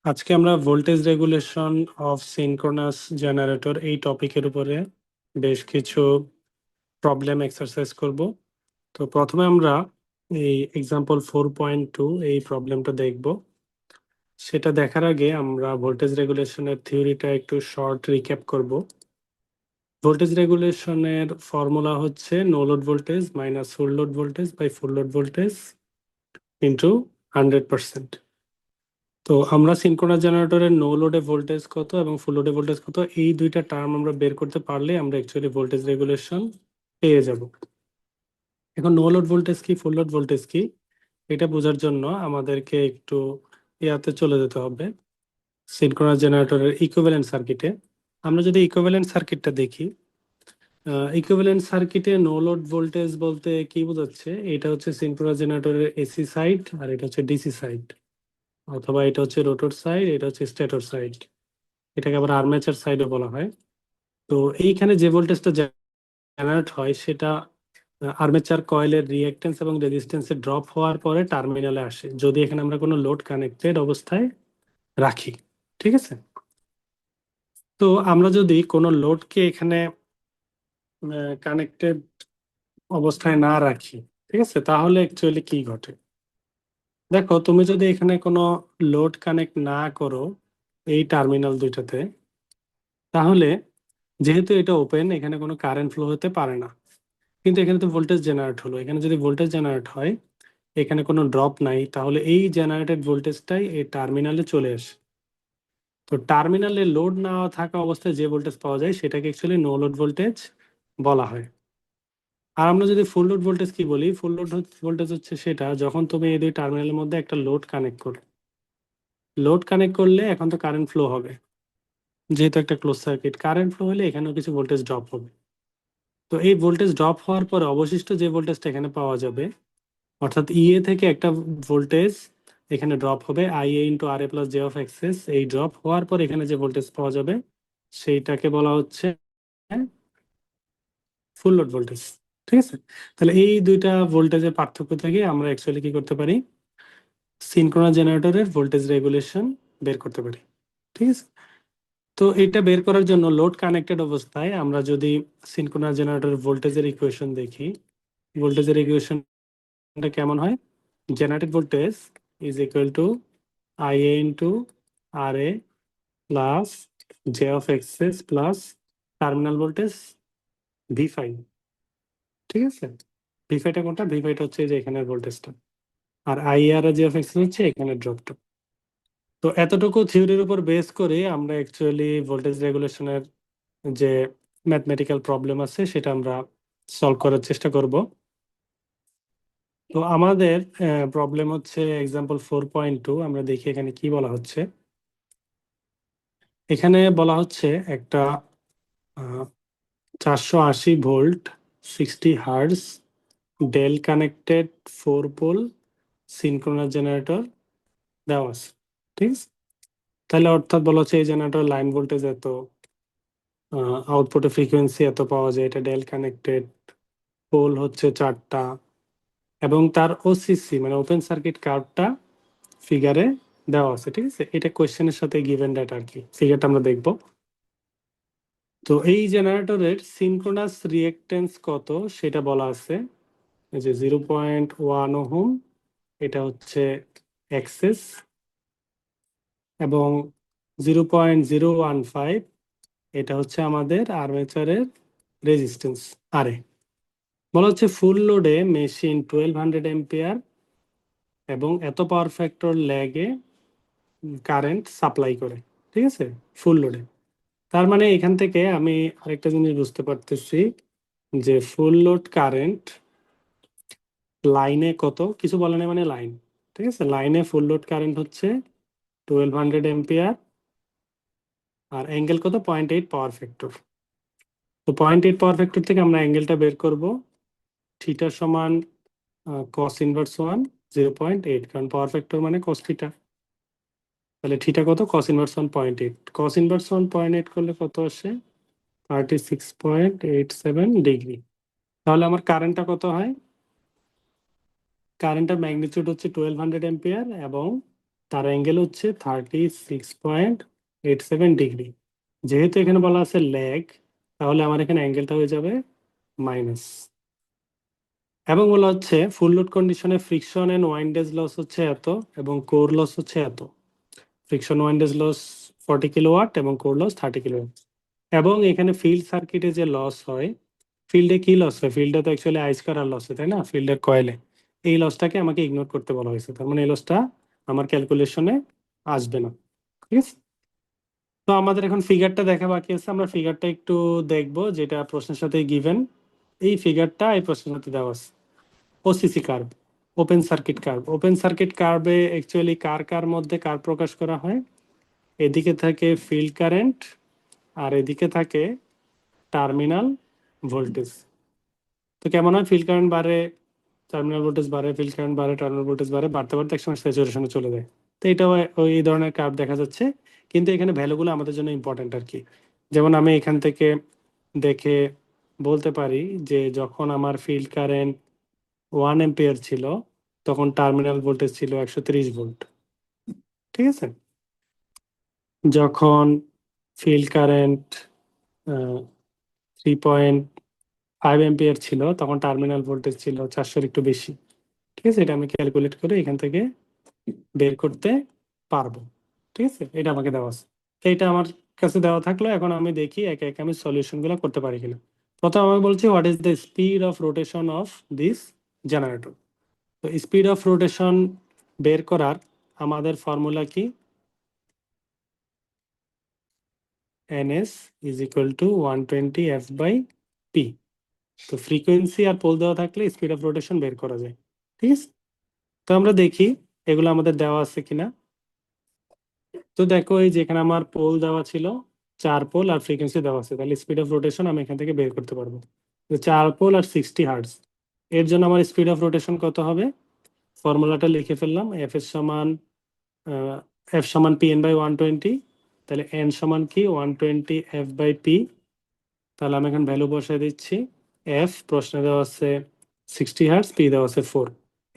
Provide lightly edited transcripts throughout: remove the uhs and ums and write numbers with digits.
আজকে আমরা voltage regulation of synchronous generator এই টপিকের উপরে বেশ কিছু প্রবলেম এক্সারসাইজ করব। তো প্রথমে আমরা এই এক্সাম্পল 4.2 এই প্রবলেমটা দেখব। সেটা দেখার আগে আমরা ভোল্টেজ রেগুলেশনের থিওরিটা একটু শর্ট রিক্যাপ করব। ভোল্টেজ রেগুলেশনের ফর্মুলা হচ্ছে no load voltage minus full load voltage by full load voltage into 100%। তো আমরা সিনক্রোনাস জেনারেটরের নো লোডে ভোল্টেজ কত এবং ফুল লোডে ভোল্টেজ কত এই দুইটা টার্ম আমরা বের করতে পারলে আমরা অ্যাকচুয়ালি ভোল্টেজ রেগুলেশন পেয়ে যাব। এখন নো লোড ভোল্টেজ কি ফুল লোড ভোল্টেজ কি এটা বোঝার জন্য আমাদেরকে একটু ইয়াতে চলে যেতে হবে, সিনক্রোনাস জেনারেটরের ইকুইভ্যালেন্ট সার্কিটে। আমরা যদি ইকুইভ্যালেন্ট সার্কিটটা দেখি, ইকুইভ্যালেন্ট সার্কিটে নো লোড ভোল্টেজ বলতে কি বোঝাচ্ছে, এটা হচ্ছে সিনক্রোনাস জেনারেটরের এসি সাইড আর এটা হচ্ছে ডিসি সাইড, অথবা এটা হচ্ছে রোটর সাইড, এটা হচ্ছে স্টেটর সাইড, এটাকে আবার আর্মেচার সাইডও বলা হয়। তো এইখানে যে ভোল্টেজটা জেনারেট হয় সেটা আর্মেচার কয়েলের রিঅ্যাকট্যান্স এবং রেজিস্ট্যান্সে ড্রপ হওয়ার পরে টার্মিনালে আসে, যদি এখানে আমরা কোনো লোড কানেক্টেড অবস্থায় রাখি। ঠিক আছে, তো আমরা যদি কোনো লোডকে এখানে কানেক্টেড অবস্থায় না রাখি, ঠিক আছে, তাহলে অ্যাকচুয়ালি কি ঘটে। দেখো, তুমি যদি এখানে কোনো লোড কানেক্ট না করো এই টার্মিনাল দুইটাতে, তাহলে যেহেতু এটা ওপেন এখানে কোনো কারেন্ট ফ্লো হতে পারে না। কিন্তু এখানে তো ভোল্টেজ জেনারেট হলো, এখানে যদি ভোল্টেজ জেনারেট হয়, এখানে কোনো ড্রপ নাই, তাহলে এই জেনারেটেড ভোল্টেজটাই এই টার্মিনালে চলে আসে। তো টার্মিনালে লোড না থাকা অবস্থায় যে ভোল্টেজ পাওয়া যায় সেটাকে অ্যাকচুয়ালি নো লোড ভোল্টেজ বলা হয়। আর আমরা যদি ফুল লোড ভোল্টেজ কি বলি, ফুল লোড ভোল্টেজ হচ্ছে সেটা যখন তুমি এই দুই টার্মিনালের মধ্যে একটা লোড কানেক্ট করো। লোড কানেক্ট করলে এখন তো কারেন্ট ফ্লো হবে, যেহেতু একটা ক্লোজ সার্কিট, কারেন্ট ফ্লো হলে এখানেও কিছু ভোল্টেজ ড্রপ হবে। তো এই ভোল্টেজ ড্রপ হওয়ার পরে অবশিষ্ট যে ভোল্টেজটা এখানে পাওয়া যাবে, অর্থাৎ ইএ থেকে একটা ভোল্টেজ এখানে ড্রপ হবে IA into R A plus j of XS. এই ড্রপ হওয়ার পর এখানে যে ভোল্টেজ পাওয়া যাবে সেইটাকে বলা হচ্ছে ফুল লোড ভোল্টেজ। ঠিক আছে, তাহলে এই দুইটা ভোল্টেজের পার্থক্য থেকে আমরা অ্যাকচুয়ালি কি করতে পারি, সিনক্রোনাস জেনারেটরের ভোল্টেজ রেগুলেশন বের করতে পারি। ঠিক আছে, তো এটা বের করার জন্য লোড কানেক্টেড অবস্থায় আমরা যদি সিনক্রোনাস জেনারেটরের ভোল্টেজের ইকুয়েশন দেখি, ভোল্টেজের ইকুয়েশনটা কেমন হয়, generated voltage is equal to IA into R A plus j of XS plus terminal voltage ভি5। ঠিক আছে, ভি5টা কোনটা, ভি5টা হচ্ছে যে এখানের ভোল্টেজটা, আর I R j of XS হচ্ছে এখানের ড্রপটা। তো এতটুকু থিওরির উপর বেস করে আমরা অ্যাকচুয়ালি ভোল্টেজ রেগুলেশনের যে ম্যাথমেটিক্যাল প্রবলেম আছে সেটা আমরা সলভ করার চেষ্টা করব। তো আমাদের প্রবলেম হচ্ছে এক্সাম্পল 4.2। আমরা দেখি এখানে কি বলা হচ্ছে। এখানে বলা হচ্ছে একটা 480 volt 60 hertz delta connected 4 pole synchronous generator দেওয়া আছে। ঠিক আছে, তাহলে অর্থাৎ বলা হচ্ছে এই জেনারেটর লাইন ভোল্টেজ এত, আউটপুটে ফ্রিকোয়েন্সি এত পাওয়া যায়, এটা ডেল কানেক্টেড, পোল হচ্ছে 4টা, এবং তার ওসিসি মানে ওপেন সার্কিট কার্ভটা ফিগারে দেওয়া আছে। ঠিক আছে, এটা কোয়েশ্চেনের সাথে গিভেন ডেটা আর কি, ফিগারটা আমরা দেখব। তো এই জেনারেটরের সিনক্রোনাস রিঅ্যাকট্যান্স কত সেটা বলা আছে, যে 0.1 ওহম, এটা হচ্ছে এক্সেস, এবং 0.015 এটা হচ্ছে আমাদের আর্মেচারের রেজিস্ট্যান্স আরে। বলা হচ্ছে ফুল লোডে মেশিন 1200 এম্পিয়ার এবং এত পাওয়ার ফ্যাক্টর ল্যাগে কারেন্ট সাপ্লাই করে। ঠিক আছে, ফুল লোডে। তার মানে এখান থেকে আমি আরেকটা জিনিস বুঝতে পারতেছি যে ফুল লোড কারেন্ট লাইনে কত, কিছু বলে না মানে লাইন। ঠিক আছে, লাইনে ফুল লোড কারেন্ট হচ্ছে 1200 এম্পিয়ার, আর অ্যাঙ্গেল কত, 0.8 পাওয়ার ফ্যাক্টর। তো 0.8 পাওয়ার ফ্যাক্টর থেকে আমরা অ্যাঙ্গেলটা বের করব, থিটা সমান কস ইনভার্স 1 0.8, কারণ পাওয়ার ফ্যাক্টর মানে কস থিটা। তাহলে থিটা কত, কস ইনভার্স 1.8, কস ইনভার্স 1.8 করলে কত আসে, 36.87 ডিগ্রি। তাহলে আমার কারেন্টটা কত হয়, কারেন্টের ম্যাগনিটিউড হচ্ছে 1200 এম্পিয়ার এবং তার অ্যাঙ্গেল হচ্ছে 36.87 ডিগ্রি। যেহেতু এখানে বলা আছে ল্যাগ, তাহলে আমার এখানে অ্যাঙ্গেলটা হয়ে যাবে মাইনাস। এবং বলা হচ্ছে ফুল লোড কন্ডিশনে ফ্রিকশন এন্ড ওয়াইন্ডেজ লস হচ্ছে এত এবং কোর লস হচ্ছে এত। ফ্রিকশন ওয়াইন্ডেজ লস 40 কিলোওয়াট এবং কোর লস 30 কিলোওয়াট। এবং এখানে ফিল্ড সার্কিটে যে লস হয়, ফিল্ডে কি লস হয়? ফিল্ডে তো অ্যাকচুয়ালি আইস করার লস হয়, তাই না? ফিল্ডের কয়েলে এই লসটাকে আমাকে ইগনোর করতে বলা হয়েছে, তার মানে এই লসটা আমার ক্যালকুলেশনে আসবে না। ঠিক আছে, তো আমাদের এখন ফিগারটা দেখা বাকি আছে। আমরা ফিগারটা একটু দেখবো, যেটা প্রশ্নের সাথে গিভেন। এই ফিগারটা এই প্রশ্নের সাথে দেওয়া আছে। OCC curve, open circuit curve. Open circuit কার্ভে অ্যাকচুয়ালি কার কার মধ্যে কার প্রকাশ করা হয়? এদিকে থাকে ফিল্ড কারেন্ট আর এদিকে থাকে টার্মিনাল ভোল্টেজ। তো কেমন হয়? ফিল্ড কারেন্ট বাড়ে, টার্মিনাল ভোল্টেজ বাড়ে, ফিল্ড কারেন্ট বাড়ে, টার্মিনাল ভোল্টেজ বাড়ে, বাড়তে বাড়তে একসময় স্যাচুরেশনে চলে যায়। তো এটাও ওই ধরনের কার্ভ দেখা যাচ্ছে, কিন্তু এখানে ভ্যালুগুলো আমাদের জন্য ইম্পর্টেন্ট আর কি। যেমন আমি এখান থেকে দেখে বলতে পারি যে যখন আমার ফিল্ড কারেন্ট 1 এম্পিয়ার ছিল, তখন টার্মিনাল ভোল্টেজ ছিল 130 ভোল্ট। ঠিক আছে, যখন ফিল্ড কারেন্ট 3.5 এম্পিয়ার ছিল, তখন টার্মিনাল ভোল্টেজ ছিল 400 একটু বেশি। ঠিক আছে, এটা আমি ক্যালকুলেট করে এখান থেকে বের করতে পারবো। ঠিক আছে, এটা আমাকে দেওয়া আছে। তো এটা আমার কাছে দেওয়া থাকলো, এখন আমি দেখি একে একে আমি সলিউশন গুলো করতে পারি কিনা। প্রথমে আমি বলছি what is the speed of rotation of this generator. তো স্পিড অফ রোটেশন বের করার আমাদের ফর্মুলা কি? ns is equal to 120 f by p. তো ফ্রিকোয়েন্সি আর পোল দেওয়া থাকলে স্পিড অফ রোটেশন বের করা যায়। ঠিক আছে, তো আমরা দেখি এগুলো আমাদের দেওয়া আছে কিনা। তো দেখো, এই যেখানে আমার পোল দেওয়া ছিল 4 পোল আর ফ্রিকোয়েন্সি দেওয়া আছে, তাহলে স্পিড অফ রোটেশন আমি এখান থেকে বের করতে পারবো। তো 4 পোল আর 60 হার্টজ, এর জন্য আমার স্পিড অফ রোটেশন কত হবে? ফর্মুলাটা লিখে ফেললাম। এফ সমান পি এন বাই 120। তাহলে এন সমান কি? 120 এফ বাই পি। তাহলে আমি এখন ভ্যালু বসাই দিচ্ছি। এফ প্রশ্নে দেওয়া আছে 60 হার্টজ, পি দেওয়া আছে 4।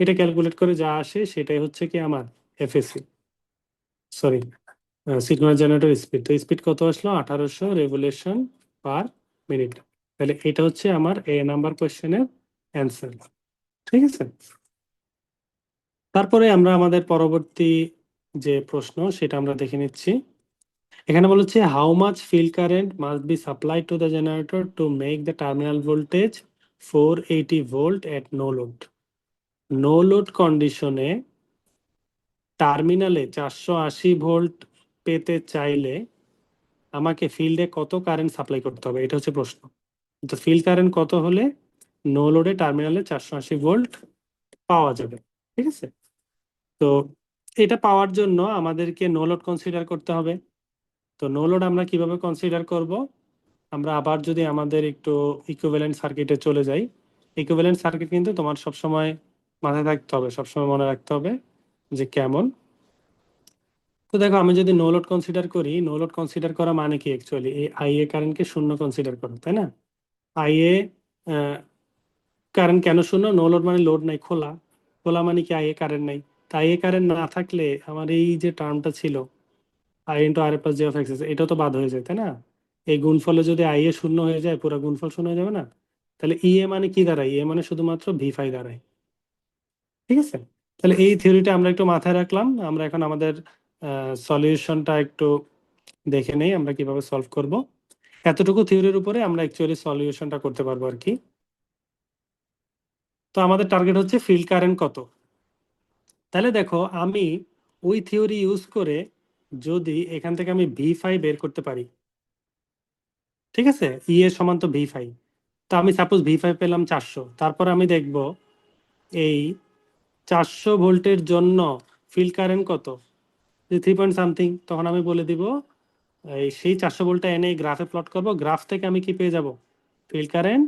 এটা ক্যালকুলেট করে যা আসে সেটাই হচ্ছে কি আমার FAC, sorry signal generator speed. তো স্পিড কত আসলো? 1800 রেভলিউশন পার মিনিট। তাহলে এটা হচ্ছে আমার এ নাম্বার কোয়েশ্চেনের অ্যান্সার। ঠিক আছে, তারপরে আমরা আমাদের পরবর্তী যে প্রশ্ন সেটা আমরা দেখে নিচ্ছি। এখানে বলেছে how much field current must be supplied to the generator to make the terminal voltage 480 volt at no load. No load কন্ডিশনে টার্মিনালে 480 ভোল্ট পেতে চাইলে আমাকে ফিল্ডে কত কারেন্ট সাপ্লাই করতে হবে, এটা হচ্ছে প্রশ্ন। তো ফিল্ড কারেন্ট কত হলে নো লোডে টার্মিনালে 480 ভোল্ট পাওয়া যাবে? ঠিক আছে, তো এটা পাওয়ার জন্য আমাদেরকে নো লোড কনসিডার করতে হবে। তো নো লোড আমরা কিভাবে কনসিডার করব? আমরা আবার যদি আমাদের একটু ইকুইভ্যালেন্ট সার্কিটে চলে যাই। ইকুইভ্যালেন্ট সার্কিট কিন্তু তোমার সবসময় মাথায় থাকতে হবে, সবসময় মনে রাখতে হবে যে কেমন। তো দেখো, আমি যদি নো লোড কনসিডার করি, নো লোড কনসিডার করা মানে কি? অ্যাকচুয়ালি এই আইএ কারেন্টকে শূন্য কনসিডার করো, তাই না? আইএ কারেন্ট কেন শূন্য? নো লোড মানে লোড নাই, খোলা। খোলা মানে কি? আইএ কারেন্ট নাই। তাই আইএ কারেন্ট না থাকলে আমার এই যে টার্মটা ছিল I into R plus j of X, এটা তো বাদ হয়ে যায়, তাই না? এই গুণফলে যদি আইএ শূন্য হয়ে যায়, পুরো গুণফল শূন্য হয়ে যাবে না? তাহলে ইএ মানে কি দাঁড়ায়? ইএ মানে শুধুমাত্র ভি ফাই দাঁড়ায়। ঠিক আছে, তাহলে এই থিওরিটা আমরা একটু মাথায় রাখলাম। আমরা এখন আমাদের সলিউশনটা একটু দেখে নেই আমরা কিভাবে সলভ করব। এতটুকু থিওরির উপরে আমরা অ্যাকচুয়ালি সলিউশনটা করতে পারবো আর কি। তো আমাদের টার্গেট হচ্ছে ফিল্ড কারেন্ট কত। তাহলে দেখো, আমি ওই থিওরি ইউজ করে যদি এখান থেকে আমি ভি ফাই বের করতে পারি, ঠিক আছে, ই এর সমান তো ভি ফাই। তো আমি সাপোজ ভি ফাই পেলাম 400, তারপর আমি দেখব এই 400 ভোল্টের জন্য ফিল্ড কারেন্ট কত, যে 3 পয়েন্ট সামথিং। তখন আমি বলে দিব এই সেই 400 ভোল্টটা এনে গ্রাফে প্লট করব, গ্রাফ থেকে আমি কি পেয়ে যাব? ফিল্ড কারেন্ট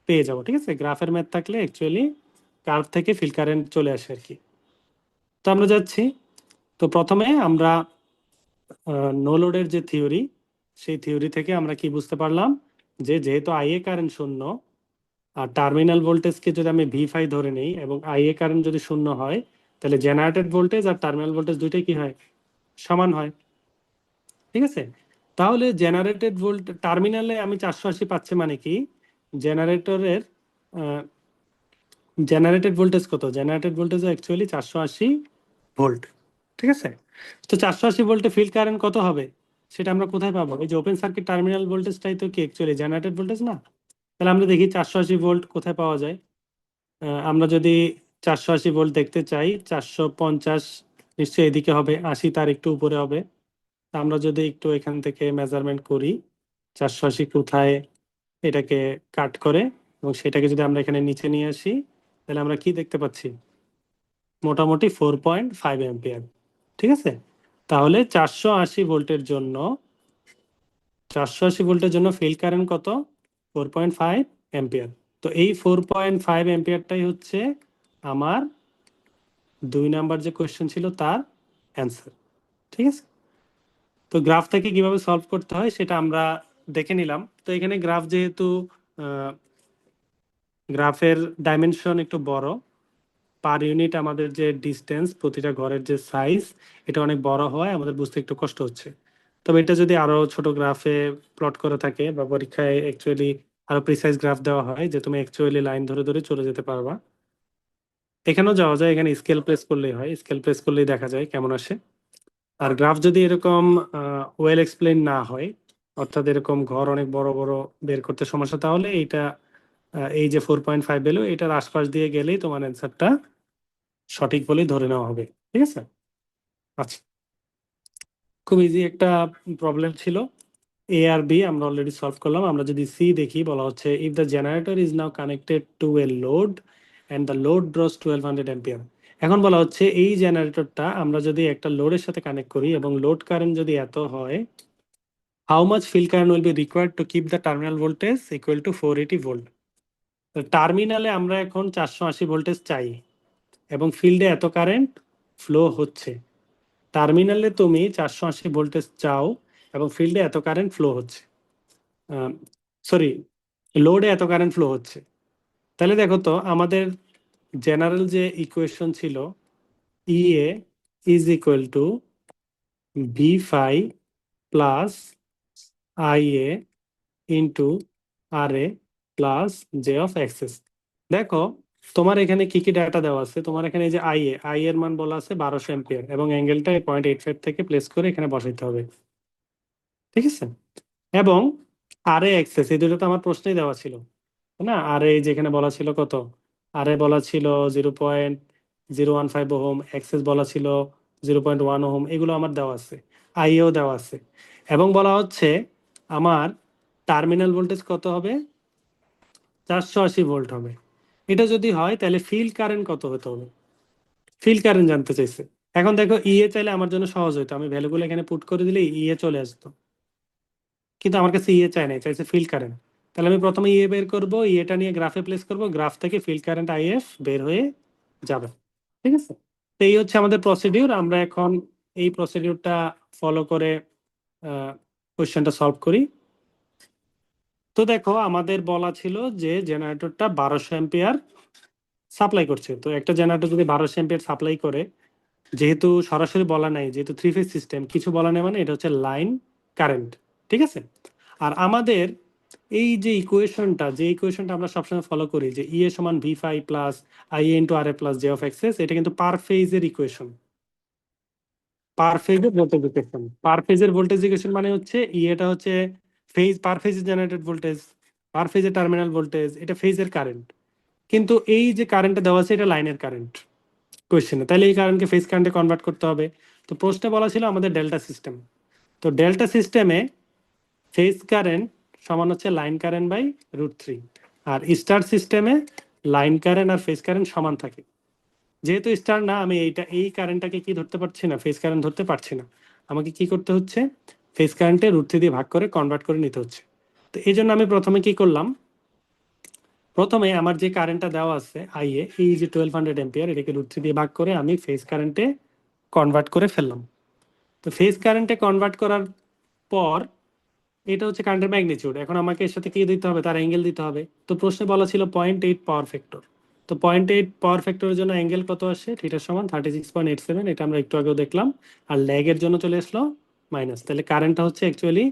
পেয়ে যাব। ঠিক আছে, গ্রাফের ম্যাথ থাকলে অ্যাকচুয়ালি কার্ভ থেকে ফিল্ড কারেন্ট চলে আসে আর কি। তো আমরা যাচ্ছি। তো প্রথমে আমরা নো লোডের যে থিওরি, সেই থিওরি থেকে আমরা কি বুঝতে পারলাম যে যেহেতু আইএ কারেন্ট শূন্য, আর টার্মিনাল ভোল্টেজকে যদি আমি ভি ফাই ধরে নিই এবং আইএ কারেন্ট যদি শূন্য হয়, তাহলে জেনারেটেড ভোল্টেজ আর টার্মিনাল ভোল্টেজ দুইটাই কি হয়, সমান হয়। ঠিক আছে, তাহলে জেনারেটেড ভোল্ট টার্মিনালে আমি 480 পাচ্ছি, মানে কি জেনারেটরের জেনারেটেড ভোল্টেজ কত, জেনারেটেড ভোল্টেজ অ্যাকচুয়ালি 480 ভোল্ট। ঠিক আছে, তো 480 ভোল্টে ফিল্ড কারেন্ট কত হবে সেটা আমরা কোথায় পাবো? এই যে ওপেন সার্কিট টার্মিনাল ভোল্টেজটাই তো কি অ্যাকচুয়ালি জেনারেটেড ভোল্টেজ না? তাহলে আমরা দেখি 480 ভোল্ট কোথায় পাওয়া যায়। আমরা যদি 480 ভোল্ট দেখতে চাই, 450 নিশ্চয়ই এদিকে হবে, 80 তার একটু উপরে হবে। তা আমরা যদি একটু এখান থেকে মেজারমেন্ট করি 480 কোথায় এটাকে কাট করে, এবং সেটাকে যদি আমরা এখানে নিচে নিয়ে আসি, তাহলে আমরা কি দেখতে পাচ্ছি, মোটামুটি 4.5 অ্যাম্পিয়ার। ঠিক আছে, তাহলে 480 ভোল্টের জন্য ফিল্ড কারেন্ট কত, 4.5 অ্যাম্পিয়ার। তো এই 4.5 অ্যাম্পিয়ারটাই হচ্ছে আমার 2 নাম্বার যে কোয়েশ্চেন ছিল তার অ্যান্সার। ঠিক আছে, তো গ্রাফটাকে কিভাবে সলভ করতে হয় সেটা আমরা দেখে নিলাম। তো এখানে গ্রাফ যেহেতু গ্রাফের ডাইমেনশন একটু বড়, পার ইউনিট আমাদের যে ডিস্টেন্স, প্রতিটা ঘরের যে সাইজ, এটা অনেক বড় হয়, আমাদের বুঝতে একটু কষ্ট হচ্ছে। তবে এটা যদি আরো ছোট গ্রাফে প্লট করে থাকে বা পরীক্ষায় অ্যাকচুয়ালি আরো প্রিসাইজ গ্রাফ দেওয়া হয় যে তুমি অ্যাকচুয়ালি লাইন ধরে ধরে চলে যেতে পারবা, এখানেও যাওয়া যায়। এখানে স্কেল প্রেস করলেই হয়, স্কেল প্রেস করলেই দেখা যায় কেমন আসে। আর গ্রাফ যদি এরকম ওয়েল এক্সপ্লেন না হয়, অর্থাৎ এরকম ঘর অনেক বড় বড় বের করতে সমস্যা, তাহলে এইটা এই যে 4.5 ভ্যালু, এটার আশপাশ দিয়ে গেলেই তোমার অ্যান্সারটা সঠিক বলেই ধরে নেওয়া হবে। ঠিক আছে, আচ্ছা, খুব ইজি একটা প্রবলেম ছিল। এ আর বি আমরা অলরেডি সলভ করলাম। আমরা যদি সি দেখি, বলা হচ্ছে if the generator is now connected to A load and the load draws 1200 ampere. এখন বলা হচ্ছে এই জেনারেটরটা আমরা যদি একটা লোডের সাথে কানেক্ট করি এবং লোড কারেন্ট যদি এত হয়, how much field current will be required to keep the terminal voltage equal to 480 volt. টার্মিনালে আমরা এখন 480 ভোল্টেজ চাই এবং ফিল্ডে এত কারেন্ট ফ্লো হচ্ছে। টার্মিনালে তুমি 480 ভোল্টেজ চাও এবং ফিল্ডে এত কারেন্ট ফ্লো হচ্ছে, সরি, লোডে এত কারেন্ট ফ্লো হচ্ছে। তাহলে দেখো তো আমাদের জেনারেল যে ইকুয়েশন ছিল, EA is equal to V phi plus I A into R A plus j of XS. দেখো তোমার এখানে কি কি ডাটা দেওয়া আছে, তোমার এখানে এই যে আই এর মান বলা আছে 1200 এম্পিয়ার এবং অ্যাঙ্গেলটা 0.85 থেকে প্লেস করে এখানে বসাইতে হবে। ঠিক আছে, এবং আর এ এক্সএস, এই দুটো তো আমার প্রশ্নেই দেওয়া ছিল না। আর এই যেখানে বলা ছিল কত, আর এ বলা ছিল 0.015 ওহম, এক্সএস বলা ছিল 0.1 ওহম, এগুলো আমার দেওয়া আছে, আইও দেওয়া আছে। এবং বলা হচ্ছে আমার টার্মিনাল ভোল্টেজ কত হবে, 480 ভোল্ট হবে। এটা যদি হয় তাহলে ফিল্ড কারেন্ট কত হতে হবে, ফিল্ড কারেন্ট জানতে চাইছে। এখন দেখো ইএ চাইলে আমার জন্য সহজ হতো, আমি ভ্যালুগুলো এখানে পুট করে দিলে ইএ চলে আসতো, কিন্তু আমার কাছে ইএ চাই নাই, চাইছে ফিল্ড কারেন্ট। তাহলে আমি প্রথমে ইএ বের করব, ইএটা নিয়ে গ্রাফে প্লেস করব, গ্রাফ থেকে ফিল্ড কারেন্ট আইএফ বের হয়ে যাবে। ঠিক আছে, তো এই হচ্ছে আমাদের প্রসিডিউর। আমরা এখন এই প্রসিডিউরটা ফলো করে কোশ্চেনটা সলভ করি। তো দেখো আমাদের বলা ছিল যে জেনারেটরটা 1200 এম্পিয়ার সাপ্লাই করছে। তো একটা জেনারেটর যদি 1200 এম্পিয়ার সাপ্লাই করে, যেহেতু সরাসরি বলা নাই, যেহেতু থ্রি ফেজ সিস্টেম, কিছু বলা নেই, মানে এটা হচ্ছে লাইন কারেন্ট। ঠিক আছে, আর আমাদের এই যে ইকুয়েশনটা, যে ইকুয়েশনটা আমরা সবসময় ফলো করি, যে ইএ সমান V phi plus I A into R A plus j of XS, এটা কিন্তু পার ফেজের ইকুয়েশন। পার ফেজের ভোল্টেজ ইকুয়েশন, পার ফেজের ভোল্টেজ ইকুয়েশন মানে হচ্ছে ইএটা হচ্ছে ফেজ, পার ফেজের জেনারেটেড ভোল্টেজ, পার ফেজের টার্মিনাল ভোল্টেজ, এটা ফেজের কারেন্ট। কিন্তু এই যে কারেন্টটা দেওয়া আছে এটা লাইনের কারেন্ট কোয়েশ্চেনে, তাহলে এই কারেন্টকে ফেজ কারেন্টে কনভার্ট করতে হবে। তো প্রশ্নে বলা ছিল আমাদের ডেল্টা সিস্টেম। তো ডেল্টা সিস্টেমে ফেজ কারেন্ট সমান হচ্ছে লাইন কারেন্ট বাই √3, আর স্টার সিস্টেমে লাইন কারেন্ট আর ফেজ কারেন্ট সমান থাকে। যেহেতু স্টার না, আমি এই কারেন্টটাকে কি ধরতে পারছি না, ফেজ কারেন্ট ধরতে পারছি না, আমাকে কি করতে হচ্ছে, ফেজ কারেন্টে √3 দিয়ে ভাগ করে কনভার্ট করে নিতে হচ্ছে। তো এই জন্য আমি প্রথমে কি করলাম, প্রথমে আমার যে কারেন্টটা দেওয়া আছে আইএ, এই যে 1200 এম্পিয়ার, এটাকে √3 দিয়ে ভাগ করে আমি ফেজ কারেন্টে কনভার্ট করে ফেললাম। তো ফেজ কারেন্টে কনভার্ট করার পর এটা হচ্ছে কারেন্টের ম্যাগনিটিউড। এখন আমাকে এর সাথে কি দিতে হবে, তার অ্যাঙ্গেল দিতে হবে। তো প্রশ্নে বলা ছিল 0.8 পাওয়ার ফ্যাক্টর। তো তো 0.8 পাওয়ার ফ্যাক্টরের জন্য অ্যাঙ্গেল কত আসে? থিটা সমান 36.87, এটা আমরা একটু আগেও দেখলাম। আর ল্যাগের জন্য চলে আসলো মাইনাস। তাহলে কারেন্টটা হচ্ছে actually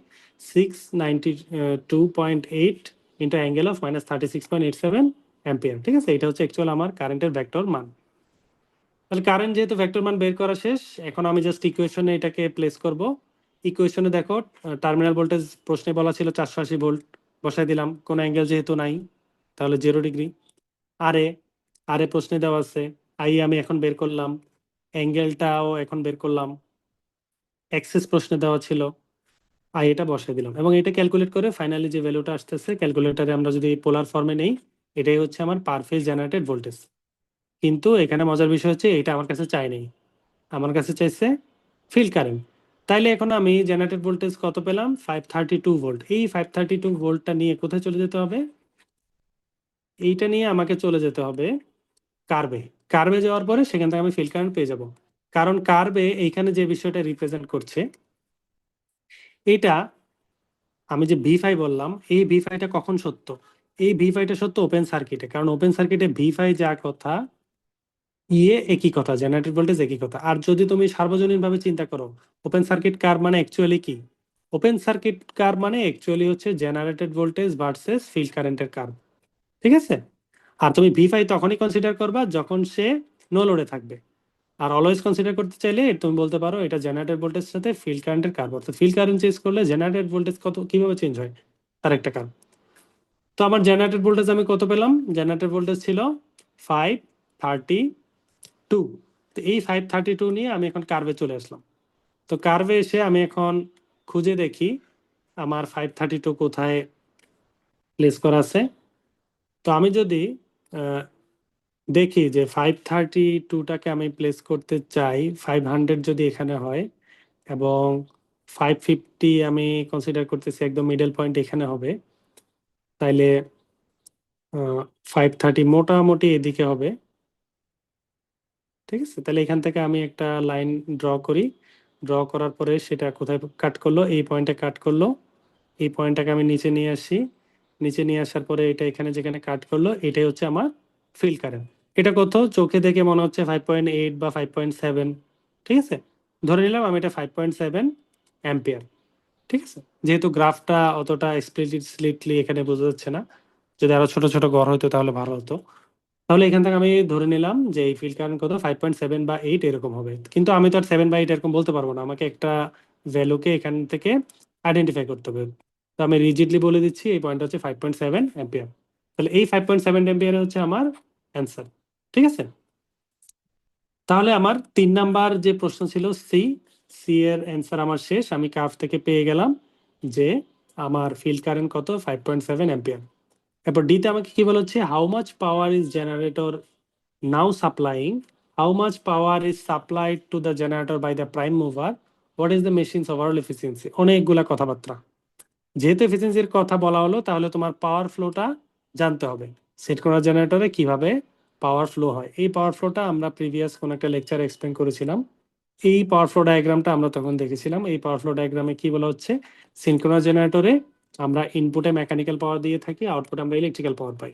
692.8 into angle of minus 36.87 ampere. ঠিক আছে, এটা হচ্ছে অ্যাকচুয়াল আমার কারেন্টের ভেক্টর মান। তাহলে কারেন্ট যেহেতু ভেক্টর মান বের করা শেষ, এখন আমি জাস্ট ইকুয়েশনে এটাকে প্লেস করব। ইকুয়েশনে দেখো টার্মিনাল ভোল্টেজ প্রশ্নে বলা ছিল 480 ভোল্ট, বসাই দিলাম। কোনো অ্যাঙ্গেল যেহেতু নাই তাহলে 0 ডিগ্রি। আরে আরে প্রশ্নে দেওয়া আছে, আই আমি এখন বের করলাম, অ্যাঙ্গেলটাও এখন বের করলাম। এক্সিস প্রশ্নে দেওয়া ছিল, আই এটা বসাই দিলাম এবং এটা ক্যালকুলেট করে ফাইনালি যে ভ্যালুটা আসতেছে ক্যালকুলেটারে আমরা যদি পোলার ফর্মে নেই, এটাই হচ্ছে আমার পার ফেজ জেনারেটেড ভোল্টেজ। কিন্তু এখানে মজার বিষয় হচ্ছে এটা আমার কাছে চাই নেই, আমার কাছে চাইছে ফিল্ড কারেন্ট। তাইলে এখন আমি জেনারেটেড ভোল্টেজ কত পেলাম? 532 ভোল্ট। এই 532 ভোল্টটা নিয়ে কোথায় চলে যেতে হবে? এইটা নিয়ে আমাকে চলে যেতে হবে কার্ভে। কার্ভে যাওয়ার পরে সেখান থেকে আমি ফিল্ড কারেন্ট পেয়ে যাব। কারণ কার্ভে এইখানে যে বিষয়টা রিপ্রেজেন্ট করছে, এটা আমি যে ভি ফাই বললাম, এই ভি ফাইটা কখন সত্য? এই ভি ফাইটা সত্য ওপেন সার্কিটে, কারণ ওপেন সার্কিটে ভি ফাই যা কথা, একই কথা, জেনারেটেড ভোল্টেজ একই কথা। আর যদি তুমি সার্বজনীন ভাবে চিন্তা করো, ওপেন সার্কিট কার মানে অ্যাকচুয়ালি কি? ওপেন সার্কিট কার মানে অ্যাকচুয়ালি হচ্ছে জেনারেটেড ভোল্টেজ ভার্সেস ফিল্ড কারেন্টের কার। ঠিক আছে? আর তুমি ভি ফাই তখনই কনসিডার করবা যখন সে নো লোডে থাকবে। আর অলওয়েজ কনসিডার করতে চাইলে তুমি বলতে পারো এটা জেনারেটেড ভোল্টেজ সাথে ফিল্ড কারেন্টের কার্ভ, অর্থাৎ ফিল্ড কারেন্ট চেঞ্জ করলে জেনারেটেড ভোল্টেজ কত কিভাবে চেঞ্জ হয় তার একটা কার্ভ। তো আমার জেনারেটেড ভোল্টেজ আমি কত পেলাম? জেনারেটেড ভোল্টেজ ছিল 532। তো এই 532 নিয়ে আমি এখন কার্ভে চলে আসলাম। তো কার্ভে এসে আমি এখন খুঁজে দেখি আমার 532 কোথায় প্লেস করা আছে। তো আমি যদি দেখি যে 532টাকে আমি প্লেস করতে চাই, 500 যদি এখানে হয় এবং 550 আমি কনসিডার করতেছি একদম মিডল পয়েন্ট এখানে হবে, তাইলে 530 মোটামুটি এদিকে হবে। ঠিক আছে, তাহলে এখান থেকে আমি একটা লাইন ড্র করি। ড্র করার পরে সেটা কোথায় কাট করলো? এই পয়েন্টে কাট করলো। এই পয়েন্টটাকে আমি নিচে নিয়ে আসি। নিচে নিয়ে আসার পরে এটা এখানে যেখানে কাট করলো, এটাই হচ্ছে আমার ফিল্ড কারেন্ট। এটা কত? চোখে দেখে মনে হচ্ছে 5.8 বা 5.7। ঠিক আছে, ধরে নিলাম আমি এটা 5.7 অ্যাম্পিয়ার। ঠিক আছে, যেহেতু গ্রাফটা অতটা এক্সপ্লিসিটলি এখানে বোঝা যাচ্ছে না, যদি আরো ছোট ছোট ঘর হতো তাহলে ভালো হতো। তাহলে এখান থেকে আমি ধরে নিলাম যে এই ফিল্ড কারেন্ট কত, 5.7 বা 8 এরকম হবে। কিন্তু আমি তো আর 7 বা 8 এরকম বলতে পারবো না, আমাকে একটা ভ্যালুকে এখান থেকে আইডেন্টিফাই করতে হবে। তো আমি রিজিডলি বলে দিচ্ছি এই পয়েন্ট হচ্ছে 5.7 অ্যাম্পিয়ার। তাহলে এই 5.7 অ্যাম্পিয়ার হচ্ছে আমার অ্যান্সার। ঠিক আছে, তাহলে আমার 3 নাম্বার যে প্রশ্ন ছিল সি, সি এর অ্যান্সার আমার শেষ। আমি কার্ভ থেকে পেয়ে গেলাম যে আমার ফিল্ড কারেন্ট কত, 5.7 অ্যাম্পিয়ার। এরপর ডিতে আমাকে কি বলা হচ্ছে? How much power is generator now supplying, how much power is supplied to the generator by the prime mover, what is the machine's overall efficiency। অনেকগুলা কথাবার্তা। যেহেতু এফিসিয়েন্সির কথা বলা হলো, তাহলে তোমার পাওয়ার ফ্লোটা জানতে হবে। সেট করা জেনারেটরে কিভাবে পাওয়ার ফ্লো হয়, এই পাওয়ার ফ্লোটা আমরা প্রিভিয়াস কোন একটা লেকচারে এক্সপ্লেন করেছিলাম। এই পাওয়ার ফ্লো ডায়াগ্রামটা আমরা তখন দেখেছিলাম। এই পাওয়ার ফ্লো ডায়াগ্রামে কি বলা হচ্ছে? সিনক্রোনাস জেনারেটরে আমরা ইনপুটে মেকানিক্যাল পাওয়ার দিয়ে থাকি, আউটপুটে আমরা ইলেকট্রিক্যাল পাওয়ার পাই।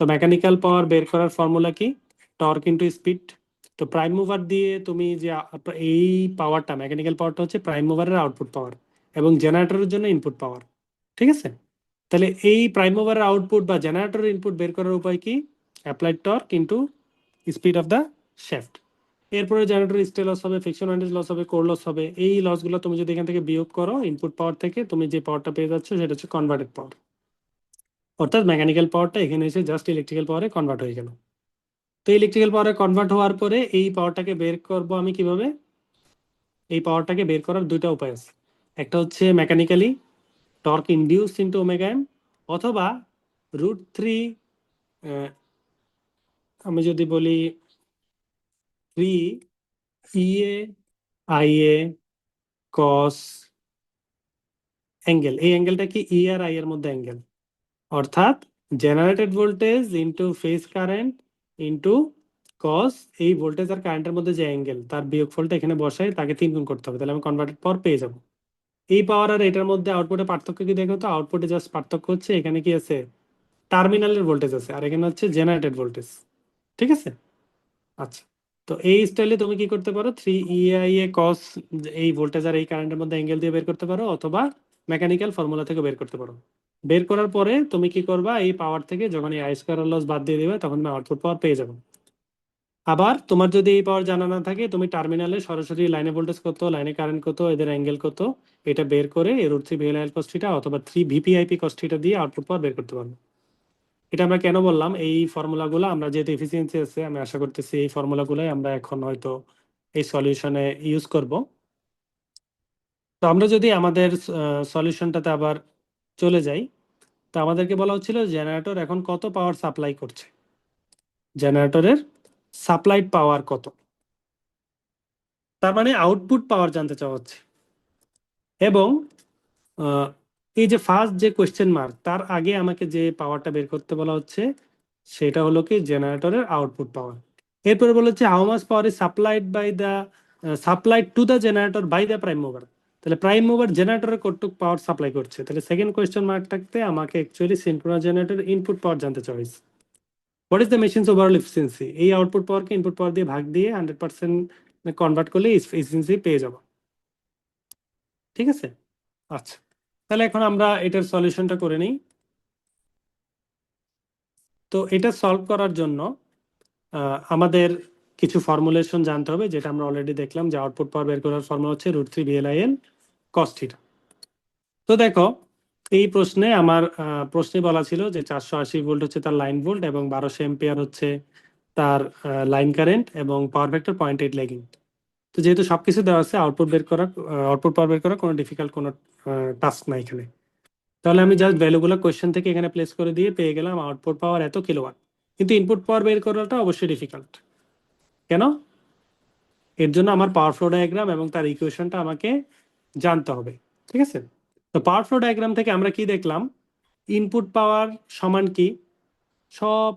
তো মেকানিক্যাল পাওয়ার বের করার ফর্মুলা কি? Torque into speed. তো প্রাইম মুভার দিয়ে তুমি যে এই পাওয়ারটা, মেকানিক্যাল পাওয়ারটা হচ্ছে প্রাইম মুভারের আউটপুট পাওয়ার এবং জেনারেটরের জন্য ইনপুট পাওয়ার। ঠিক আছে, তাহলে এই প্রাইম মুভারের আউটপুট বা জেনারেটরের ইনপুট বের করার উপায় কি? Applied torque into speed of the shaft. এরপরে জেনারেটর স্টে লস হবে, ফ্রিকশন ওয়েন্টেজ লস হবে, কোর লস হবে। এই লসগুলো তুমি যদি এখান থেকে বিয়োগ করো ইনপুট পাওয়ার থেকে, তুমি যে পাওয়ারটা পেয়ে যাচ্ছ সেটা হচ্ছে কনভার্টেড পাওয়ার। অর্থাৎ মেকানিক্যাল পাওয়ারটা এখানে এসে জাস্ট ইলেকট্রিক্যাল পাওয়ারে কনভার্ট হয়ে গেল। তো ইলেকট্রিক্যাল পাওয়ারে কনভার্ট হওয়ার পরে এই পাওয়ারটাকে বের করব আমি কিভাবে? এই পাওয়ারটাকে বের করার দুইটা উপায় আছে। একটা হচ্ছে mechanically, torque induce into omega m, অথবা √3, আমি যদি বলি 3 IA কস অ্যাঙ্গেল। এই অ্যাঙ্গেলটা কি? আর আই এর মধ্যে অ্যাঙ্গেল, অর্থাৎ generated voltage into phase current into cos এই ভোল্টেজ আর কারেন্টের মধ্যে যে অ্যাঙ্গেল, তার বিয়োগফলটা এখানে বসাই তাকে 3 গুণ করতে হবে, তাহলে আমি কনভার্টেড পাওয়ার পেয়ে যাব। এই পাওয়ার আর এটার মধ্যে আউটপুটে পার্থক্য কি দেখো তো? আউটপুটে জাস্ট পার্থক্য হচ্ছে এখানে কি আছে? টার্মিনালের ভোল্টেজ আছে আর এখানে হচ্ছে জেনারেটেড ভোল্টেজ। ঠিক আছে। আচ্ছা, তো এই স্টাইলে তুমি কি করতে পারো, 3 EI এ কস, এই ভোল্টেজ আর এই কারেন্টের মধ্যে অ্যাঙ্গেল দিয়ে বের করতে পারো, অথবা মেকানিক্যাল ফর্মুলা থেকে বের করতে পারো। বের করার পরে তুমি কি করবা, এই পাওয়ার থেকে যখন এই আই স্কয়ার লস বাদ দিয়ে দিবে তখন তুমি আউটপুট পাওয়ার পেয়ে যাবে। আবার তোমার যদি এই পাওয়ার জানা না থাকে, তুমি টার্মিনালে সরাসরি লাইনে ভোল্টেজ কত, লাইনে কারেন্ট কত, এদের অ্যাঙ্গেল কত, এটা বের করে √3 VLIL cos θ অথবা 3 VPIP cos θ দিয়ে আউটপুট পাওয়ার বের করতে পারবে। এটা আমরা কেন বললাম, এই ফর্মুলাগুলো আমরা যেহেতু এফিসিয়েন্সি আছে, আমি আশা করতেছি এই ফর্মুলাগুলোই আমরা এখন হয়তো এই সলিউশনে ইউজ করব। তো আমরা যদি আমাদের সলিউশনটাতে আবার চলে যাই, তো আমাদেরকে বলা হচ্ছিল জেনারেটর এখন কত পাওয়ার সাপ্লাই করছে, জেনারেটরের সাপ্লাইড পাওয়ার কত, তার মানে আউটপুট পাওয়ার জানতে চাওয়া হচ্ছে। এবং আহ, এই যে ফার্স্ট যে কোয়েশ্চেন মার্ক, তার আগে আমাকে যে পাওয়ারটা বের করতে বলা হচ্ছে সেটা হলো কি জেনারেটরের আউটপুট পাওয়ার। এরপরে বলা হচ্ছে how much power is supplied by the supplied to the generator by the prime mover. তাহলে প্রাইম মুভার জেনারেটরে কতটুকু পাওয়ার সাপ্লাই করছে, তাহলে সেকেন্ড কোয়েশ্চেন মার্কটাতে আমাকে actually synchronous generator input power জানতে চাইছে। What is the machine's overall efficiency, এই আউটপুট পাওয়ারকে ইনপুট পাওয়ার দিয়ে ভাগ দিয়ে 100% কনভার্ট করলে এফিসিয়েন্সি পেয়ে যাবো। ঠিক আছে। আচ্ছা, তাহলে এখন আমরা এটার সলিউশনটা করে নিই। তো এটা সলভ করার জন্য আমাদের কিছু ফর্মুলেশন জানতে হবে, যেটা আমরা অলরেডি দেখলাম যে আউটপুট পাওয়ার বের করার ফর্মুলা হচ্ছে √3 VLIL cos θ। তো দেখো, এই প্রশ্নে আমার প্রশ্নে বলা ছিল যে 480 ভোল্ট হচ্ছে তার লাইন ভোল্ট এবং 1200 এম্পিয়ার হচ্ছে তার লাইন কারেন্ট এবং পাওয়ার ফ্যাক্টর 0.8 ল্যাগিং। তো যেহেতু সবকিছু দেওয়া আছে, আউটপুট পাওয়ার বের করা কোনো ডিফিকাল্ট কোনো টাস্ক নাই এখানে। তাহলে আমি জাস্ট ভ্যালুগুলো কোয়েশ্চেন থেকে এখানে প্লেস করে দিয়ে পেয়ে গেলাম আউটপুট পাওয়ার এত কিলোওয়াট। কিন্তু ইনপুট পাওয়ার বের করাটা অবশ্যই ডিফিকাল্ট। কেন? এর জন্য আমার পাওয়ার ফ্লো ডায়াগ্রাম এবং তার ইকুয়েশনটা আমাকে জানতে হবে। ঠিক আছে। তো পাওয়ার ফ্লো ডায়াগ্রাম থেকে আমরা কি দেখলাম, ইনপুট পাওয়ার সমান কি, সব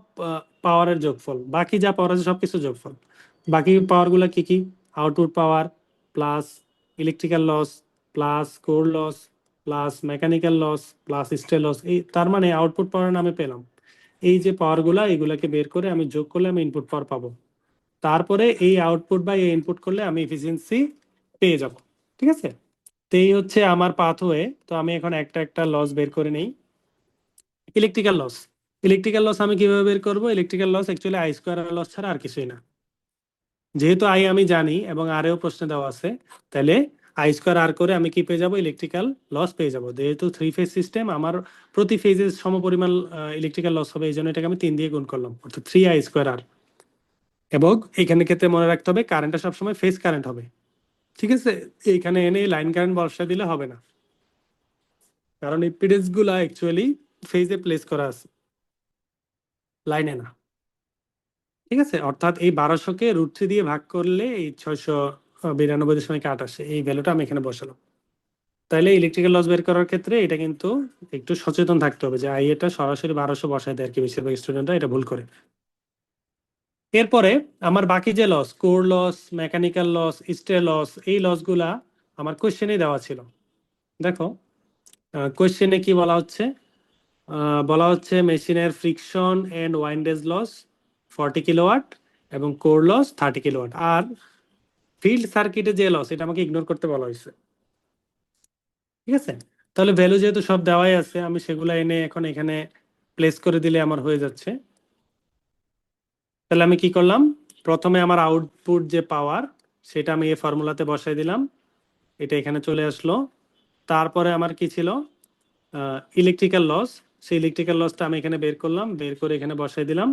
পাওয়ারের যোগফল, বাকি যা পাওয়ার আছে সবকিছু যোগফল। বাকি পাওয়ারগুলো কি কি, output power plus electrical loss plus core loss plus mechanical loss plus stray loss, এই তার মানে আউটপুট পাওয়ার নামে পেলাম এই যে পাওয়ারগুলা, এগুলাকে বের করে আমি যোগ করলে আমি ইনপুট পাওয়ার পাবো। তারপরে এই আউটপুট বা এই ইনপুট করলে আমি এফিসিয়েন্সি পেয়ে যাব। ঠিক আছে। তো এই হচ্ছে আমার পাথওয়ে। তো আমি এখন একটা একটা লস বের করে নেই। ইলেকট্রিক্যাল লস, ইলেকট্রিক্যাল লস আমি কিভাবে বের করবো, electrical loss actually I square loss ছাড়া আর কিছুই না। যেহেতু আই আমি জানি এবং আর এও প্রশ্ন দেওয়া আছে, তাহলে আই স্কোয়ার আর করে আমি কি পেয়ে যাবো, ইলেকট্রিক্যাল লস পেয়ে যাবো। যেহেতু 3 ফেজ সিস্টেম, আমার প্রতি ফেজে সমপরিমাণ ইলেকট্রিক্যাল লস হবে, এই জন্য এটাকে আমি 3 দিয়ে গুণ করলাম, অর্থাৎ 3I²R। এবং এখানে ক্ষেত্রে মনে রাখতে হবে কারেন্টটা সবসময় ফেজ কারেন্ট হবে। ঠিক আছে। এইখানে এনে লাইন কারেন্ট বর্ষা দিলে হবে না, কারণ ইম্পিডেন্স গুলা অ্যাকচুয়ালি ফেজে প্লেস করা আছে, লাইনে না। ঠিক আছে। অর্থাৎ এই 1200কে √3 দিয়ে ভাগ করলে এই 692.8 আসে, এই ভ্যালুটা আমি এখানে বসালাম। তাইলে ইলেকট্রিক্যাল লস বের করার ক্ষেত্রে এটা কিন্তু একটু সচেতন থাকতে হবে যে আই এটা সরাসরি 1200 বসায় দেয় আর কি, বেশিরভাগ স্টুডেন্টরা এটা ভুল করে। এরপরে আমার বাকি যে loss, core loss, mechanical loss, stray loss, এই লসগুলা আমার কোশ্চেনে দেওয়া ছিল। দেখো কোশ্চেনে কি বলা হচ্ছে, বলা হচ্ছে মেশিনের ফ্রিকশন এন্ড ওয়াইন্ডেজ লস 40 কিলোওয়াট এবং কোর লস 30 কিলোওয়াট। আর ফিল্ড সার্কিটে যে লস, এটা আমাকে ইগনোর করতে বলা হয়েছে। ঠিক আছে। তাহলে ভ্যালু যেহেতু সব দেওয়াই আছে, আমি সেগুলো এনে এখন এখানে প্লেস করে দিলে আমার হয়ে যাচ্ছে। তাহলে আমি কি করলাম, প্রথমে আমার আউটপুট যে পাওয়ার সেটা আমি এই ফর্মুলাতে বসাই দিলাম, এটা এখানে চলে আসলো। তারপরে আমার কি ছিল, ইলেকট্রিক্যাল লস, সেই ইলেকট্রিক্যাল লসটা আমি এখানে বের করলাম, বের করে এখানে বসাই দিলাম।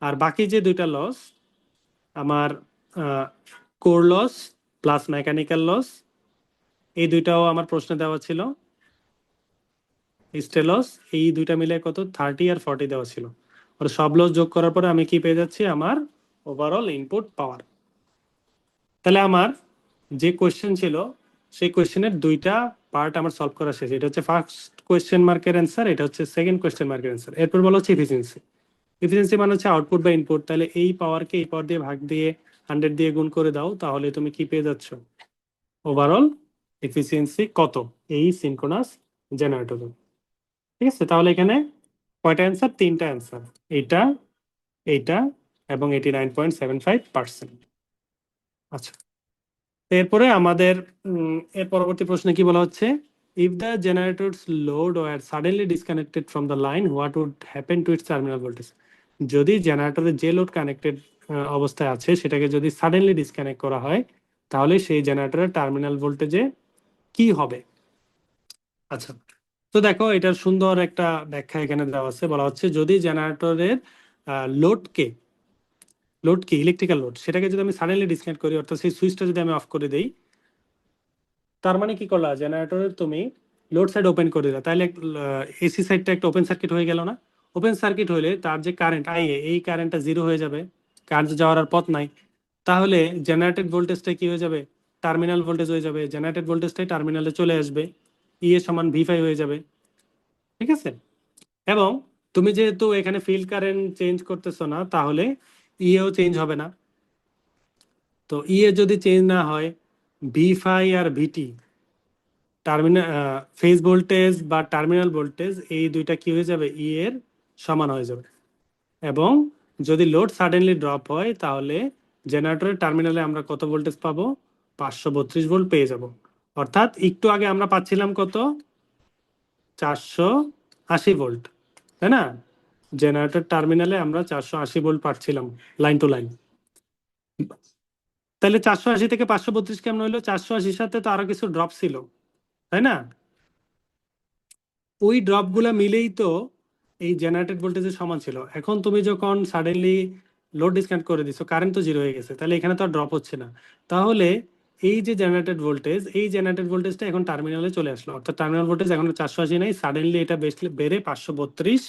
আর বাকি যে দুইটা লস, আমার core loss plus mechanical loss, এই দুইটাও আমার প্রশ্নে দেওয়া ছিল। স্টে লস, এই দুইটা মিলে কত, 30 আর 40 দেওয়া ছিল। আর সব লস যোগ করার পরে আমি কি পেয়ে যাচ্ছি, আমার ওভারঅল ইনপুট পাওয়ার। তাহলে আমার যে কোয়েশ্চেন ছিল সেই কোয়েশ্চেনের দুইটা পার্ট আমার সলভ করা শেষ। এটা হচ্ছে ফার্স্ট কোয়েশ্চেন মার্কের অ্যান্সার, এটা হচ্ছে সেকেন্ড কোয়েশ্চেন মার্কের অ্যান্সার। এরপর বলা হচ্ছে এফিসিয়েন্সি। এফিসিয়েন্সি মানে হচ্ছে আউটপুট বা ইনপুট। তাহলে এই পাওয়ারকে এই পাওয়ার দিয়ে ভাগ দিয়ে 100 দিয়ে গুণ করে দাও, তাহলে তুমি কি পেয়ে যাচ্ছ, ওভারঅল এফিসিয়েন্সি কত এই সিনক্রোনাস জেনারেটর। ঠিক আছে। তাহলে এখানে কয়টা অ্যান্সার, 3টা অ্যান্সার, এইটা, এইটা এবং 89.75%। আচ্ছা, এরপরে আমাদের এর পরবর্তী প্রশ্নে কি বলা হচ্ছে, if the generator's load were suddenly disconnected from the line what would happen to its terminal voltage. যদি জেনারেটরের যে লোড কানেক্টেড অবস্থায় আছে সেটাকে যদি সাডেনলি ডিসকানেক্ট করা হয় তাহলে সেই জেনারেটরের টার্মিনাল ভোল্টেজে কি হবে। আচ্ছা, তো দেখো এটার সুন্দর একটা ব্যাখ্যা এখানে দেওয়া আছে। বলা হচ্ছে যদি জেনারেটরের লোডকে লোড কি ইলেকট্রিক্যাল লোড সেটাকে যদি আমি সাডেনলি ডিসকানেক্ট করি, অর্থাৎ সেই সুইচটা যদি আমি অফ করে দিই, তার মানে কি করলা, জেনারেটরের তুমি লোড সাইড ওপেন করে দিলা, তাহলে এসি সাইডটা একটা ওপেন সার্কিট হয়ে গেল না? ওপেন সার্কিট হলে তার যে কারেন্ট আইএ, এই কারেন্টটা জিরো হয়ে যাবে, কারেন্ট যাওয়ার আর পথ নাই। তাহলে জেনারেটেড ভোল্টেজটা কি হয়ে যাবে, টার্মিনাল ভোল্টেজ হয়ে যাবে। জেনারেটেড ভোল্টেজটাই টার্মিনালে চলে আসবে, ইএ সমান ভি5 হয়ে যাবে। ঠিক আছে, এবং তুমি যেহেতু এখানে ফিল্ড কারেন্ট চেঞ্জ করতেছো না, তাহলে ইএও চেঞ্জ হবে না। তো ইএ যদি চেঞ্জ না হয়, ভি5 আর ভিটি টার্মিনাল ফেজ ভোল্টেজ বা টার্মিনাল ভোল্টেজ এই দুইটা কি হয়ে যাবে, ই এর সমান হয়ে যাবে। এবং যদি লোড সাডেনলি ড্রপ হয় তাহলে জেনারেটরের টার্মিনালে আমরা কত ভোল্টেজ পাবো, 532 ভোল্ট পেয়ে যাব। অর্থাৎ একটু আগে আমরা পাচ্ছিলাম কত, 480 ভোল্ট, তাই না? জেনারেটর টার্মিনালে আমরা 480 ভোল্ট পাচ্ছিলাম লাইন টু লাইন। তাহলে 480 থেকে 532 কেমন হইলো, 480-র সাথে তো আরো কিছু ড্রপ ছিল, তাই না? ওই ড্রপগুলা মিলেই তো এই জেনারেটেড ভোল্টেজের সমান ছিল। এখন তুমি যখন সাডেনলি লোড ডিসকানেক্ট করে দিছো, কারেন্ট তো জিরো হয়ে গেছে, তাহলে এখানে তো আর ড্রপ হচ্ছে না। তাহলে এই যে জেনারেটেড ভোল্টেজ, এই জেনারেটেড ভোল্টেজটা এখন টার্মিনালে চলে আসলো, অর্থাৎ টার্মিনাল ভোল্টেজ এখন 480 নাই, সাডেনলি এটা বেড়ে 532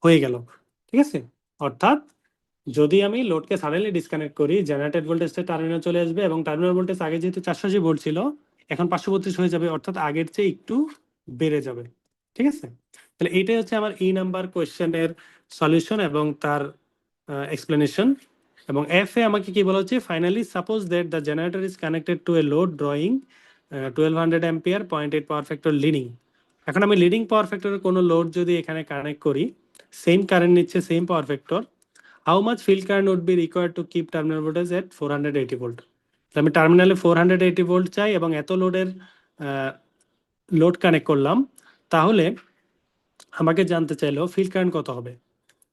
হয়ে গেল। ঠিক আছে, অর্থাৎ যদি আমি লোডকে সাডেনলি ডিসকানেক্ট করি, জেনারেটেড ভোল্টেজটা টার্মিনাল চলে আসবে এবং টার্মিনাল ভোল্টেজ আগে যেহেতু 480 ভোল্ট ছিল এখন 532 হয়ে যাবে, অর্থাৎ আগের চেয়ে একটু বেড়ে যাবে। ঠিক আছে, তাহলে এইটাই হচ্ছে আমার ই নাম্বার কোয়েশ্চেনের সলিউশন এবং তার এক্সপ্লেনেশন। এবং এফ এ আমাকে কি বলা হচ্ছে, finally suppose that the generator is connected to A load drawing 1200 ampere 0.8 power factor leading. এখন আমি লিডিং পাওয়ার ফ্যাক্টরের কোনো লোড যদি এখানে কানেক্ট করি, সেম কারেন্ট নিচ্ছে, same power factor, how much field current would be required to keep terminal voltage at 480 volt. আমি টার্মিনালে 480 ভোল্ট চাই এবং এত লোডের লোড কানেক্ট করলাম, তাহলে আমাকে জানতে চাইলো ফিল্ড কারেন্ট কত হবে।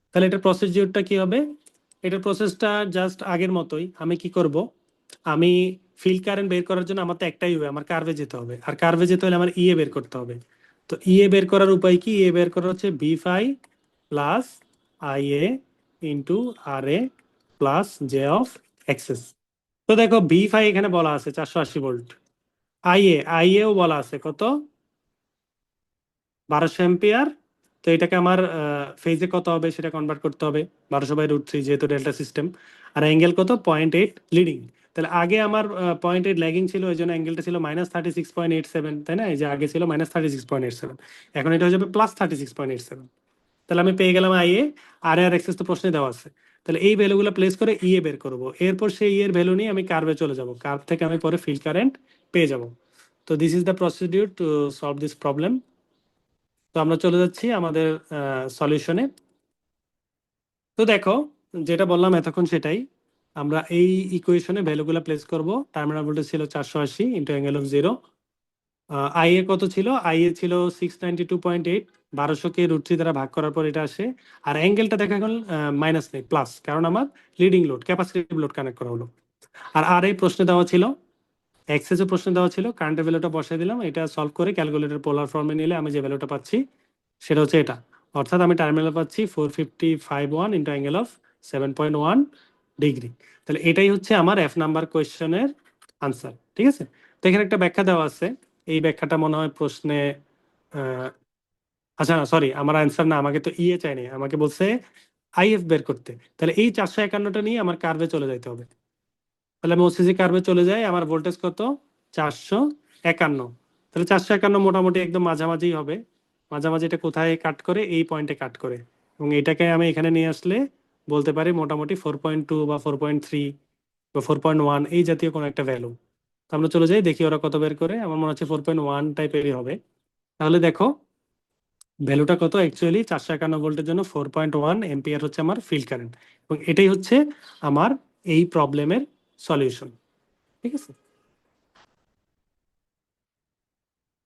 তাহলে এটার প্রসিডিউরটা কি হবে, এটার প্রসেসটা জাস্ট আগের মতোই। আমি কি করব, আমি ফিল্ড কারেন্ট বের করার জন্য আমার তো একটাই হবে, আমার কার্ভে যেতে হবে, আর কার্ভে যেতে হলে আমার ইএ বের করতে হবে। তো ইএ বের করার উপায় কি, ইএ বের করা হচ্ছে ভি5 plus IA into R A plus j of XS. তো দেখো ভি5 এখানে বলা আছে 480 ভোল্ট, আইএও বলা আছে কত, 1200 অ্যাম্পিয়ার। তো এটাকে আমার ফেজে কত হবে সেটা কনভার্ট করতে হবে, 1200/√3 যেহেতু ডেল্টা সিস্টেম। আর অ্যাঙ্গেল কত, 0.8 লিডিং। তাহলে আগে আমার 0.8 ল্যাগিং ছিল, ওই জন্য অ্যাঙ্গেলটা ছিল -36.87, তাই না? এই যে আগে ছিল -36.87, এখন এটা হয়ে যাবে +36.87। তাহলে আমি পেয়ে গেলাম আইএ। আর আর এক্সেস তো প্রশ্নে দেওয়া আছে। তাহলে এই ভ্যালুগুলো প্লেস করে ইএ বের করব, এরপর সেই ইএর ভ্যালু নিয়ে আমি কার্ভে চলে যাব, কার্ভ থেকে আমি পরে ফিল্ড কারেন্ট পেয়ে যাব। তো this is the procedure to solve this problem. তো আমরা চলে যাচ্ছি আমাদের সলিউশনে। তো দেখো যেটা বললাম এতক্ষণ সেটাই, আমরা এই ইকুয়েশনে ভ্যালুগুলো প্লেস করব। টার্মিনাল ভোল্টেজ ছিল 480 into angle of 0। I A কত ছিল, আই এ ছিল 692.8, 1200-কে √3 দ্বারা ভাগ করার পর এটা আসে। আর অ্যাঙ্গেলটা দেখা গেল মাইনাস নেই, প্লাস, কারণ আমার leading load capacitive load connect করা হলো। আর আর এই প্রশ্নে দেওয়া ছিল, এক্সেসও প্রশ্ন দেওয়া ছিল, কারেন্টের ভ্যালুটা বসাই দিলাম। এটা সলভ করে ক্যালকুলেটর পোলার ফর্মে নিলে আমি যে ভ্যালুটা পাচ্ছি সেটা হচ্ছে এটা। অর্থাৎ আমি টার্মিনাল পাচ্ছি 455 ইন্টু অ্যাঙ্গেল অফ 7.1 ডিগ্রি। তাহলে এটাই হচ্ছে আমার এফ নাম্বার কোয়েশ্চেনের আনসার। ঠিক আছে, তো এখানে একটা ব্যাখ্যা দেওয়া আছে, এই ব্যাখ্যাটা মনে হয় প্রশ্নে আচ্ছা না সরি, আমার অ্যান্সার না, আমাকে তো ইয়ে চাইনি, আমাকে বলছে আইএফ বের করতে। তাহলে এই 451টা নিয়ে আমার কার্ভে চলে যাইতে হবে। তাহলে আমি ওসিসি কার্ভে চলে যাই, আমার ভোল্টেজ কত, 451। তাহলে 451 মোটামুটি একদম মাঝামাঝি হবে। মাঝামাঝি এটা কোথায় কাট করে, এই পয়েন্টে কাট করে, এবং এটাকে আমি এখানে নিয়ে আসলে বলতে পারি মোটামুটি 4.2 বা 4.3 বা 4.1 এই জাতীয় কোনো একটা ভ্যালু। তো আমরা চলে যাই, দেখি ওরা কত বের করে। আমার মনে হচ্ছে 4.1 টাইপেরই হবে। তাহলে দেখো ভ্যালুটা কত, অ্যাকচুয়ালি 451 ভোল্টের জন্য 4.1 এম্পিয়ার হচ্ছে আমার ফিল্ড কারেন্ট। এবং এটাই হচ্ছে আমার এই প্রবলেমের সলিউশন। ঠিক আছে?